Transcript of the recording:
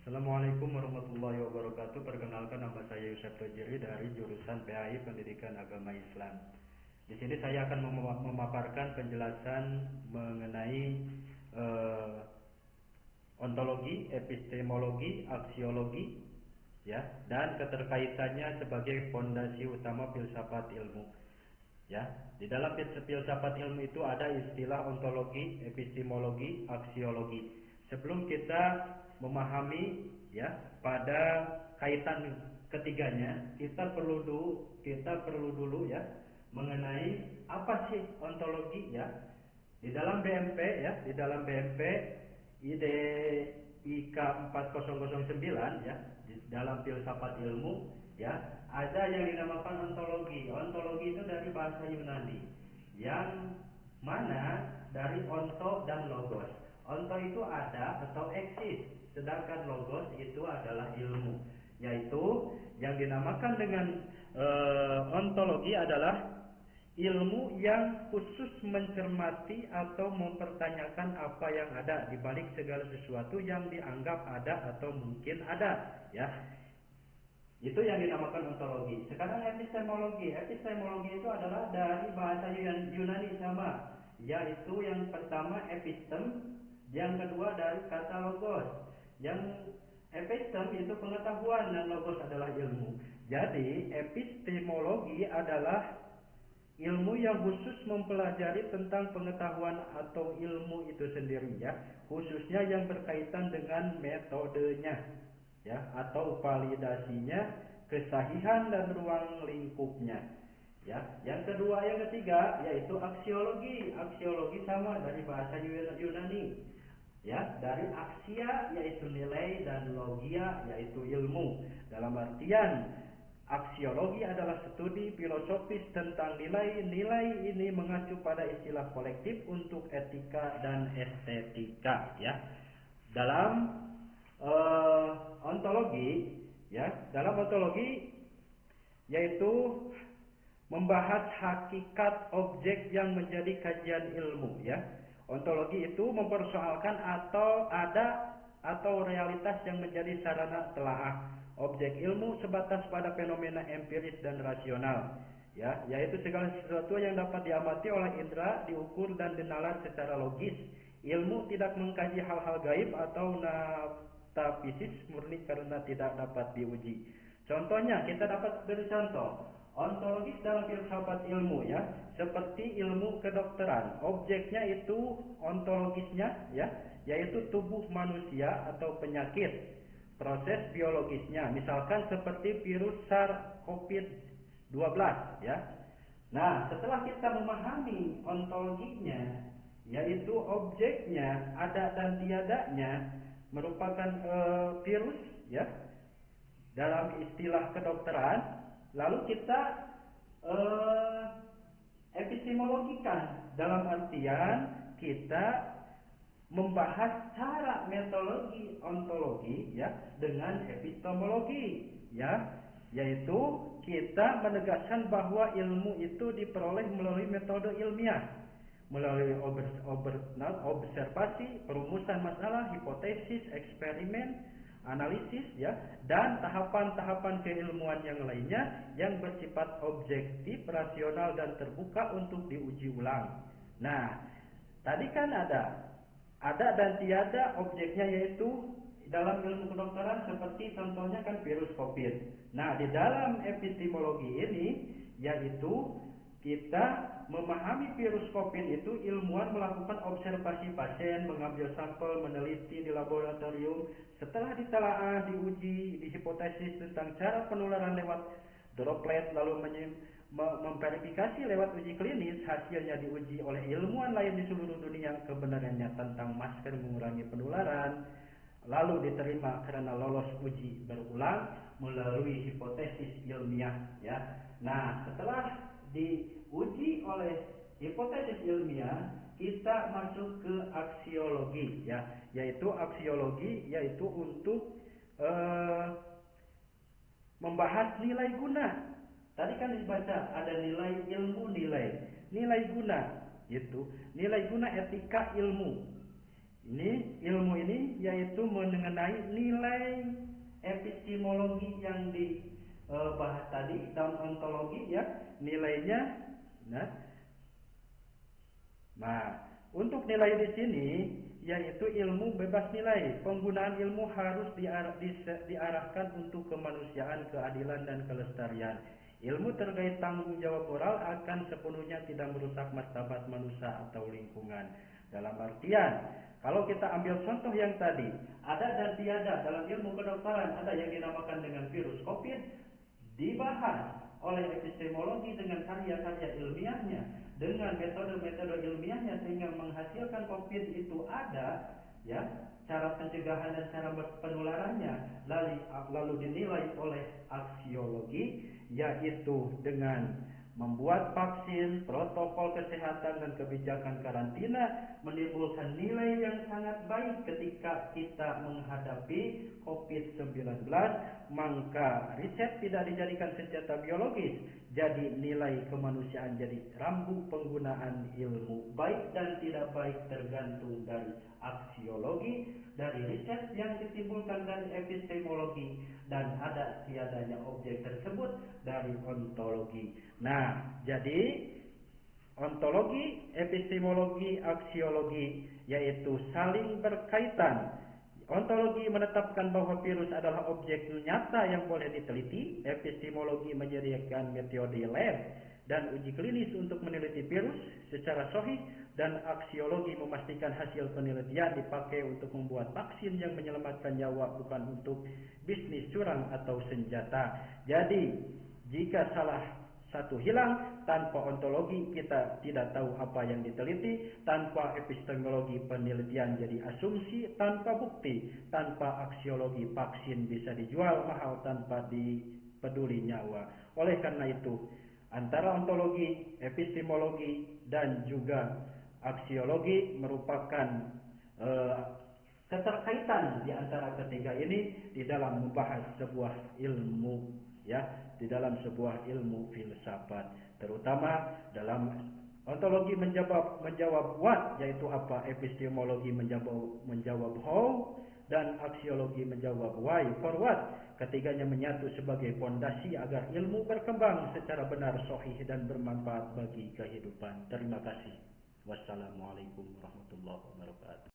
Assalamualaikum warahmatullahi wabarakatuh. Perkenalkan, nama saya Yusuf Tojiri dari jurusan PAI Pendidikan Agama Islam. Di sini saya akan memaparkan penjelasan mengenai ontologi, epistemologi, aksiologi, ya, dan keterkaitannya sebagai fondasi utama filsafat ilmu. Ya, di dalam filsafat ilmu itu ada istilah ontologi, epistemologi, aksiologi. Sebelum kita memahami ya pada kaitan ketiganya, kita perlu dulu ya mengenai apa sih ontologi ya. Di dalam BMP ya, di dalam BMP IK 4009 ya, di dalam filsafat ilmu ya, ada yang dinamakan ontologi. Ontologi itu dari bahasa Yunani yang mana dari onto dan logos. Onto itu ada atau eksis, sedangkan logos itu adalah ilmu. Yaitu yang dinamakan dengan ontologi adalah ilmu yang khusus mencermati atau mempertanyakan apa yang ada di balik segala sesuatu yang dianggap ada atau mungkin ada, ya. Itu yang dinamakan ontologi. Sekarang epistemologi. Epistemologi itu adalah dari bahasa Yunani sama, yaitu yang pertama epistem, yang kedua dari kata logos. Yang epistem itu pengetahuan dan logos adalah ilmu. Jadi epistemologi adalah ilmu yang khusus mempelajari tentang pengetahuan atau ilmu itu sendiri ya, khususnya yang berkaitan dengan metodenya ya, atau validasinya, kesahihan dan ruang lingkupnya ya. Yang kedua, yang ketiga yaitu aksiologi. Aksiologi sama dari bahasa Yunani ya, dari aksia yaitu nilai dan logia yaitu ilmu. Dalam artian aksiologi adalah studi filosofis tentang nilai-nilai ini mengacu pada istilah kolektif untuk etika dan estetika ya. Dalam ontologi ya, dalam ontologi yaitu membahas hakikat objek yang menjadi kajian ilmu ya. Ontologi itu mempersoalkan atau ada atau realitas yang menjadi sarana telaah objek ilmu sebatas pada fenomena empiris dan rasional ya, yaitu segala sesuatu yang dapat diamati oleh indera, diukur dan dinalar secara logis. Ilmu tidak mengkaji hal-hal gaib atau metafisis murni karena tidak dapat diuji. Contohnya, kita dapat beri contoh ontologis dalam filsafat ilmu ya, seperti ilmu kedokteran. Objeknya itu ontologisnya ya, yaitu tubuh manusia atau penyakit. Proses biologisnya, misalkan seperti virus SARS-CoV-12 ya. Nah, setelah kita memahami ontologinya, yaitu objeknya ada dan tiadanya merupakan virus ya dalam istilah kedokteran, lalu kita epistemologikan dalam artian kita membahas cara metodologi ontologi ya dengan epistemologi ya, yaitu kita menegaskan bahwa ilmu itu diperoleh melalui metode ilmiah, melalui observasi, perumusan masalah, hipotesis, eksperimen, analisis ya, dan tahapan-tahapan keilmuan yang lainnya yang bersifat objektif, rasional dan terbuka untuk diuji ulang. Nah, tadi kan ada dan tiada objeknya, yaitu dalam ilmu kedokteran seperti contohnya kan virus COVID. Nah, di dalam epistemologi ini yaitu kita memahami virus COVID itu, ilmuwan melakukan observasi pasien, mengambil sampel, meneliti di laboratorium, setelah ditelaah, diuji, dihipotesis tentang cara penularan lewat droplet, lalu memverifikasi lewat uji klinis, hasilnya diuji oleh ilmuwan lain di seluruh dunia kebenarannya tentang masker mengurangi penularan, lalu diterima karena lolos uji berulang melalui hipotesis ilmiah ya. Nah, setelah diuji oleh hipotesis ilmiah, kita masuk ke aksiologi ya, yaitu aksiologi yaitu untuk membahas nilai guna. Tadi kan dibaca ada nilai ilmu, nilai guna itu nilai guna etika ilmu Ini ilmu ini yaitu mengenai nilai epistemologi yang dibahas tadi dalam ontologi ya, nilainya. Nah, untuk nilai di sini yaitu ilmu bebas nilai. Penggunaan ilmu harus diarahkan untuk kemanusiaan, keadilan dan kelestarian. Ilmu terkait tanggung jawab moral akan sepenuhnya tidak merusak martabat manusia atau lingkungan. Dalam artian, kalau kita ambil contoh yang tadi, ada dan tiada dalam ilmu kedokteran, ada yang dinamakan dengan virus COVID, dibahas oleh epistemologi dengan karya-karya ilmiahnya, dengan metode-metode ilmiahnya, sehingga menghasilkan COVID itu ada, ya, cara pencegahan dan cara penularannya, lalu dinilai oleh aksiologi, yaitu dengan membuat vaksin, protokol kesehatan dan kebijakan karantina, menimbulkan nilai yang sangat baik ketika kita menghadapi COVID-19, maka riset tidak dijadikan senjata biologis, jadi nilai kemanusiaan jadi rambu penggunaan ilmu. Baik dan tidak baik tergantung dari aksiologi, dari riset yang ditimbulkan dari epistemologi, dan ada tiadanya objek tersebut dari ontologi. Nah, jadi ontologi, epistemologi, aksiologi yaitu saling berkaitan. Ontologi menetapkan bahwa virus adalah objek nyata yang boleh diteliti. Epistemologi menyediakan metode lab dan uji klinis untuk meneliti virus secara sahih, dan aksiologi memastikan hasil penelitian dipakai untuk membuat vaksin yang menyelamatkan nyawa, bukan untuk bisnis curang atau senjata. Jadi, jika salah satu hilang, tanpa ontologi kita tidak tahu apa yang diteliti, tanpa epistemologi penelitian jadi asumsi tanpa bukti, tanpa aksiologi vaksin bisa dijual mahal tanpa dipeduli nyawa. Oleh karena itu, antara ontologi, epistemologi, dan juga aksiologi merupakan keterkaitan di antara ketiga ini di dalam membahas sebuah ilmu, ya, di dalam sebuah ilmu filsafat, terutama dalam ontologi menjawab what, yaitu apa, epistemologi menjawab how, dan aksiologi menjawab why, for what. Ketiganya menyatu sebagai fondasi agar ilmu berkembang secara benar, sahih, dan bermanfaat bagi kehidupan. Terima kasih. Wassalamualaikum warahmatullahi wabarakatuh.